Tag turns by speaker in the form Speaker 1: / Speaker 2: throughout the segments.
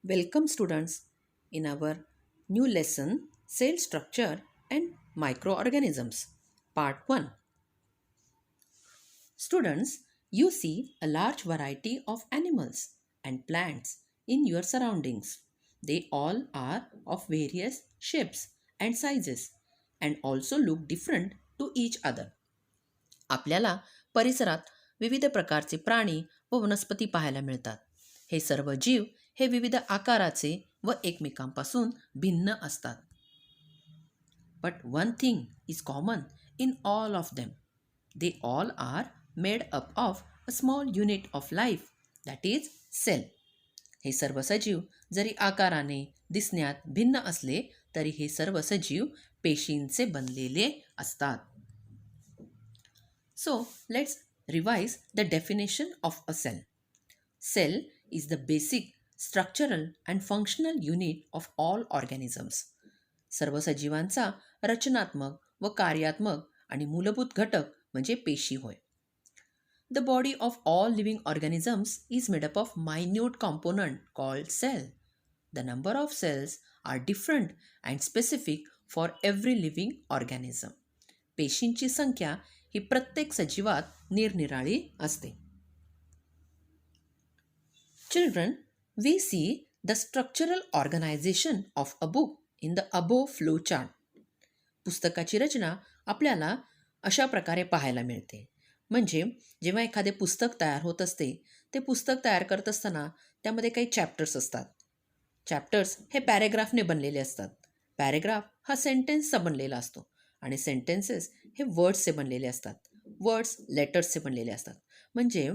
Speaker 1: Welcome, students, in our new lesson Cell Structure and Microorganisms, Part 1. Students, you see a large variety of animals and plants in your surroundings. They all are of various shapes and sizes and also look different to each other. आपल्याला परिसरात विविध प्रकारचे प्राणी व वनस्पती पाहायला मिळतात. हे सर्व जीव हे विविध आकाराचे व एकमेकांपासून भिन्न असतात. But one thing is common in all of them. They all are made up of a small unit of life, that is cell. हे सर्व सजीव जरी आकाराने दिसण्यात भिन्न असले तरी हे सर्व सजीव पेशींचे बनलेले असतात. So let's revise the definition of a cell. Cell is the basic structural and functional unit of all organisms. सर्व सजीवांचा रचनात्मक व कार्यात्मक आणि मूलभूत घटक म्हणजे पेशी होय. The body of all living organisms is made up of minute component called cell. The number of cells are different and specific for every living organism. पेशींची संख्या ही प्रत्येक सजीवात निरनिराळी असते. Children, we see the structural organization of a book in the above flow chart. पुस्तकाची रचना आपल्याला अशा प्रकारे पाहायला मिळते. म्हणजे जेव्हा एखादे पुस्तक तयार होत असते ते पुस्तक तयार करत असताना त्यामध्ये काही चॅप्टर्स असतात. चॅप्टर्स हे पॅरेग्राफने बनलेले असतात. पॅरेग्राफ हा सेंटेन्सचा बनलेला असतो आणि सेंटेन्सेस हे वर्ड्सचे बनलेले असतात. वर्ड्स लेटर्सचे बनलेले असतात. म्हणजे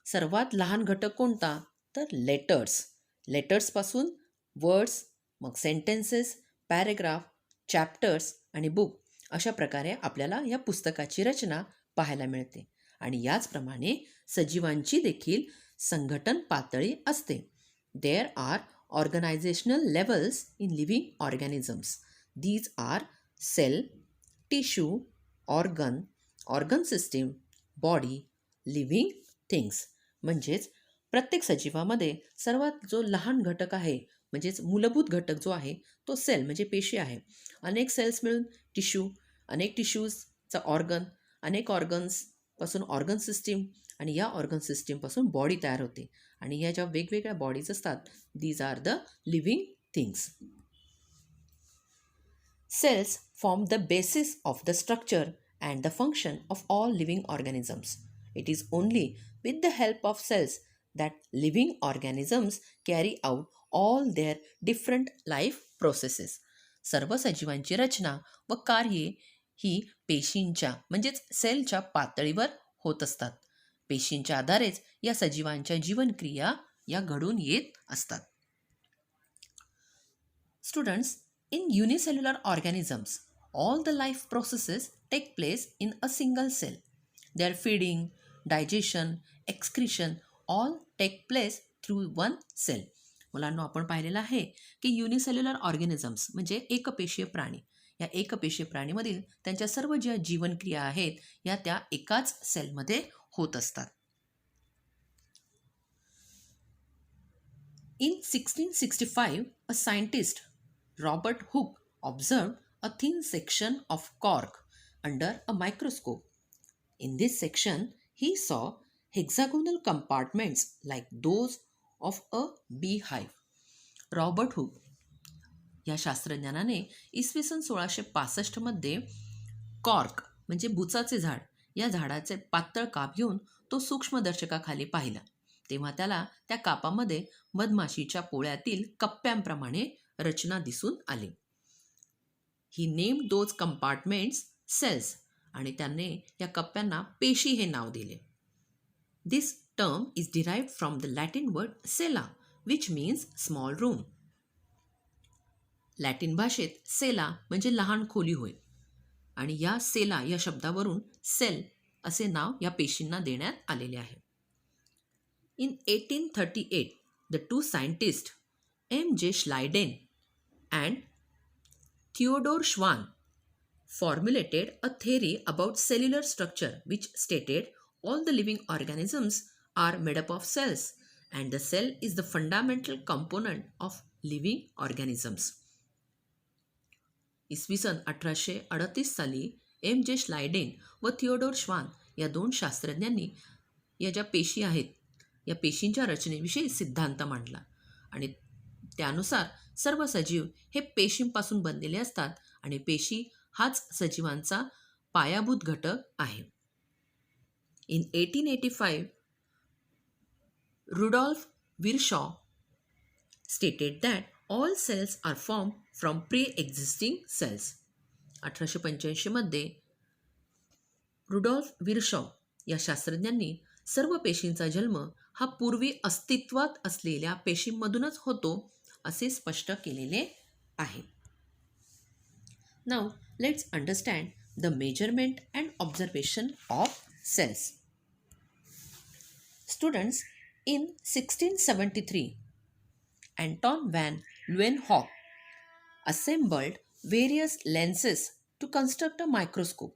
Speaker 1: सर्वात लहान घटक कोणता तर लेटर्स. लेटर्सपासून वर्ड्स, मग सेंटेन्सेस, पॅरेग्राफ, चॅप्टर्स आणि बुक अशा प्रकारे आपल्याला या पुस्तकाची रचना पाहायला मिळते. आणि याचप्रमाणे सजीवांची देखील संघटन पातळी असते. There are organizational levels in living organisms. These are cell, tissue, organ system, body, living things. म्हणजेच प्रत्येक सजीवामध्ये सर्वात जो लहान घटक आहे म्हणजेच मूलभूत घटक जो आहे तो सेल म्हणजे पेशी आहे. अनेक सेल्स मिळून टिश्यू, अनेक टिश्यूजचा ऑर्गन, अनेक ऑर्गन्सपासून ऑर्गन सिस्टीम आणि या ऑर्गन सिस्टीमपासून बॉडी तयार होते. आणि या ज्या वेगवेगळ्या बॉडीज असतात these are the living things. Cells form the basis of the structure and the function of all living organisms. It is only with the help of cells that living organisms carry out all their different life processes. सर्व सजीवांची रचना व कार्ये ही पेशींच्या म्हणजेच सेलच्या पातळीवर होत असतात. पेशींच्या आधारेच या सजीवांच्या जीवनक्रिया या घडून येत असतात. Students, in unicellular organisms all the life processes take place in a single cell. Their feeding, digestion, excretion all take place through one cell. मुलांना आपण पाहिलेलं आहे की युनिसेल्युलर ऑर्गॅनिझम्स म्हणजे एकपेशीय प्राणी. या एकपेशीय प्राणीमधील त्यांच्या सर्व ज्या जीवनक्रिया आहेत या त्या एकाच सेलमध्ये होत असतात. In 1665, a scientist, Robert Hooke, observed a thin section of cork under a microscope. In this section, he saw hexagonal compartments like those of a beehive. Robert Hooke या शास्त्रज्ञानाने इसवी सन 1665 मध्ये कॉर्क म्हणजे बुचाचे झाड या झाडाचे पातळ काप घेऊन तो सूक्ष्मदर्शकाखाली पाहिला. तेव्हा त्याला त्या कापामध्ये मधमाशीच्या पोळ्यातील कप्प्यांप्रमाणे रचना दिसून आली. ही नेम्ड दोज कंपार्टमेंट्स सेल्स आणि त्याने या कप्प्यांना पेशी हे नाव दिले. This term is derived from the Latin word cella which means small room. Latin भाषेत सेला म्हणजे लहान खोली होय आणि या सेला या शब्दावरून सेल असे नाव या पेशींना देण्यात आलेले आहे. In 1838, the two scientists M. J. Schleiden and Theodor Schwann formulated a theory about cellular structure which stated all the living organisms are made up of cells and the cell is the fundamental component of living organisms. इसवी सन 1838 साली M.J. स्लायडेन व Theodore श्वान या 2 शास्त्रज्ञांनी या ज्या पेशी आहेत या पेशींच्या रचनेविषयी सिद्धांत मांडला आणि त्यानुसार सर्व सजीव हे पेशींपासून बनलेले असतात आणि पेशी हाच सजीवांचा पायाभूत घटक आहे. In 1885, Rudolf Virchow stated that all cells are formed from pre-existing cells. 1885 मध्ये रुडॉल्फ विरशॉ या शास्त्रज्ञांनी सर्व पेशींचा जन्म हा पूर्वी अस्तित्वात असलेल्या पेशींमधूनच होतो असे स्पष्ट केलेले आहे. Now let's understand the measurement and observation of cells. Students, in 1673, Anton van Leeuwenhoek assembled various lenses to construct a microscope.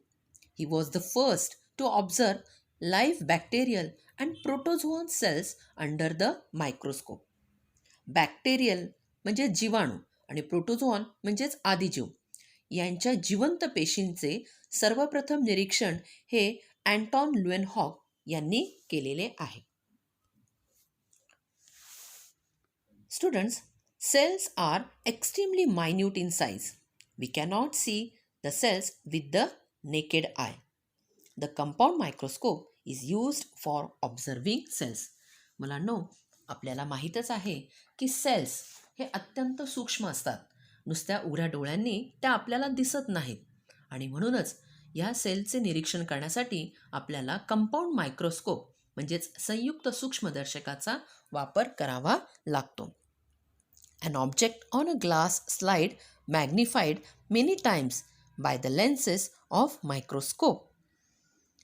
Speaker 1: He was the first to observe live bacterial and protozoan cells under the microscope. Bacterial म्हणजे जीवाणू आणि प्रोटोझोआन म्हणजेच आदिजीव यांच्या जिवंत पेशींचे सर्वप्रथम निरीक्षण हे अँटॉन ल्युएनहॉक यांनी केलेले आहे. Students, cells are extremely minute in size. We cannot see the cells with the naked eye. The compound microscope is used for observing cells. मुलांनो, आपल्याला माहीतच आहे की सेल्स हे अत्यंत सूक्ष्म असतात. नुसत्या उघड्या डोळ्यांनी त्या आपल्याला दिसत नाहीत आणि म्हणूनच या सेलचे निरीक्षण करण्यासाठी आपल्याला कंपाऊंड मायक्रोस्कोप म्हणजेच संयुक्त सूक्ष्मदर्शकाचा वापर करावा लागतो. An object on a glass slide magnified many times by the lenses of microscope.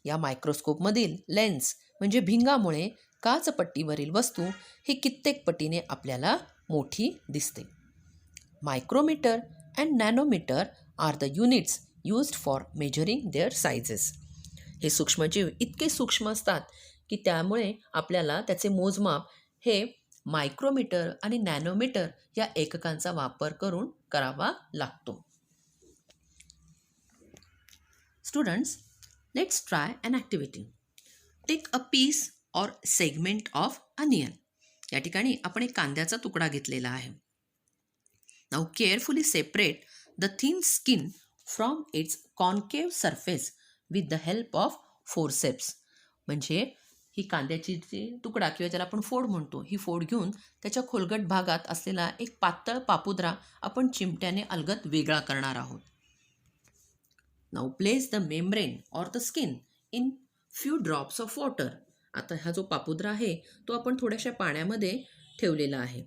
Speaker 1: या मायक्रोस्कोपमधील लेन्स म्हणजे भिंगामुळे काचपट्टीवरील वस्तू ही कित्येक पटीने आपल्याला मोठी दिसते. Micrometre and nanometre are the units used for measuring their sizes. हे सूक्ष्मजीव इतके सूक्ष्म असतात की त्यामुळे आपल्याला त्याचे मोजमाप हे मायक्रोमीटर आणि नॅनोमीटर या एककांचा वापर करून करावा लागतो. Students, let's try an activity. Take a piece or segment of onion. या ठिकाणी आपण एक कांद्याचा तुकडा घेतलेला आहे. Now carefully separate the thin skin from its concave surface with the help of forceps. म्हणजे ही कांद्याची जी तुकडा किंवा ज्याला आपण फोड म्हणतो, ही फोड घेऊन त्याच्या खोलगट भागात असलेला एक पातळ पापुद्रा आपण चिमट्याने अलगद वेगळा करणार आहोत. Now place the membrane or the skin in few drops of water. आता हा जो पापुद्रा आहे तो आपण थोड्याशा पाण्यामध्ये ठेवलेला आहे.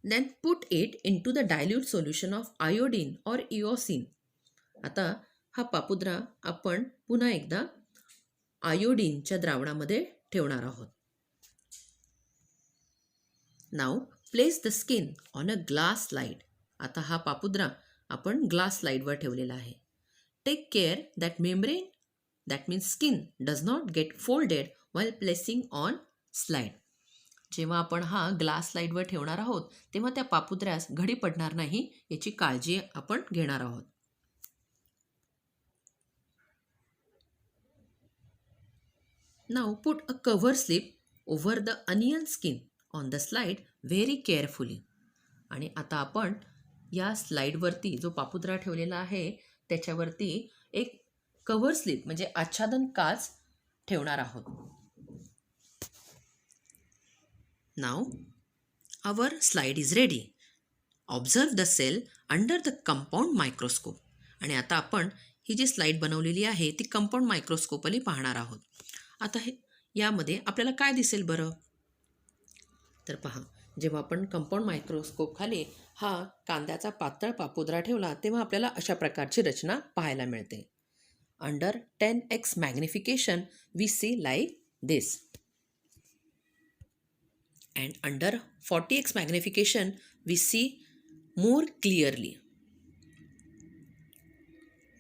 Speaker 1: Then put it into the dilute solution of iodine or eosin. आता हा पापुद्रा आपण पुन्हा एकदा आयोडीनच्या द्रावणामध्ये ठेवणार आहोत. Now place the skin on a glass slide. आता हा पापुद्रा आपण ग्लास स्लाइडवर ठेवलेला आहे. Take care that membrane that means skin does not get folded while placing on slide. जेव्हा आपण हा ग्लास स्लाइडवर ठेवणार आहोत तेव्हा त्या पापुद्र्यास घडी पडणार नाही याची काळजी आपण घेणार आहोत. Now put a cover slip over the onion skin on the slide very carefully. आणि आता आपण या स्लाइडवरती जो पापुद्रा ठेवलेला आहे त्याच्यावरती एक कव्हर स्लिप म्हणजे आच्छादन काच ठेवणार आहोत. Now our slide is ready. Observe the cell under the compound microscope. आणि आता आपण ही जी स्लाइड बनवलेली आहे ती कंपाऊंड मायक्रोस्कोपली पाहणार आहोत. आता हे यामध्ये आपल्याला काय दिसेल बरं? तर पहा, जेव्हा आपण कंपाऊंड मायक्रोस्कोप खाली हा कांद्याचा पातळ पापुद्रा ठेवला तेव्हा आपल्याला अशा प्रकारची रचना पाहायला मिळते. Under 10x magnification we see like this and under 40x magnification we see more clearly.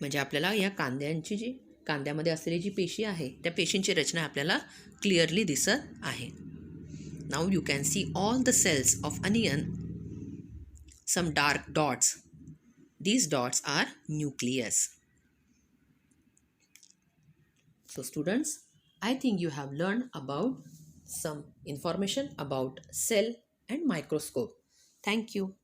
Speaker 1: म्हणजे आपल्याला या कांद्यांची जी कांद्यामध्ये असलेली जी पेशी आहे त्या पेशींची रचना आपल्याला क्लिअरली दिसत आहे. Now you can see all the cells of onion, some dark dots. These dots are nucleus. So students, I think you have learned about some information about cell and microscope. Thank you.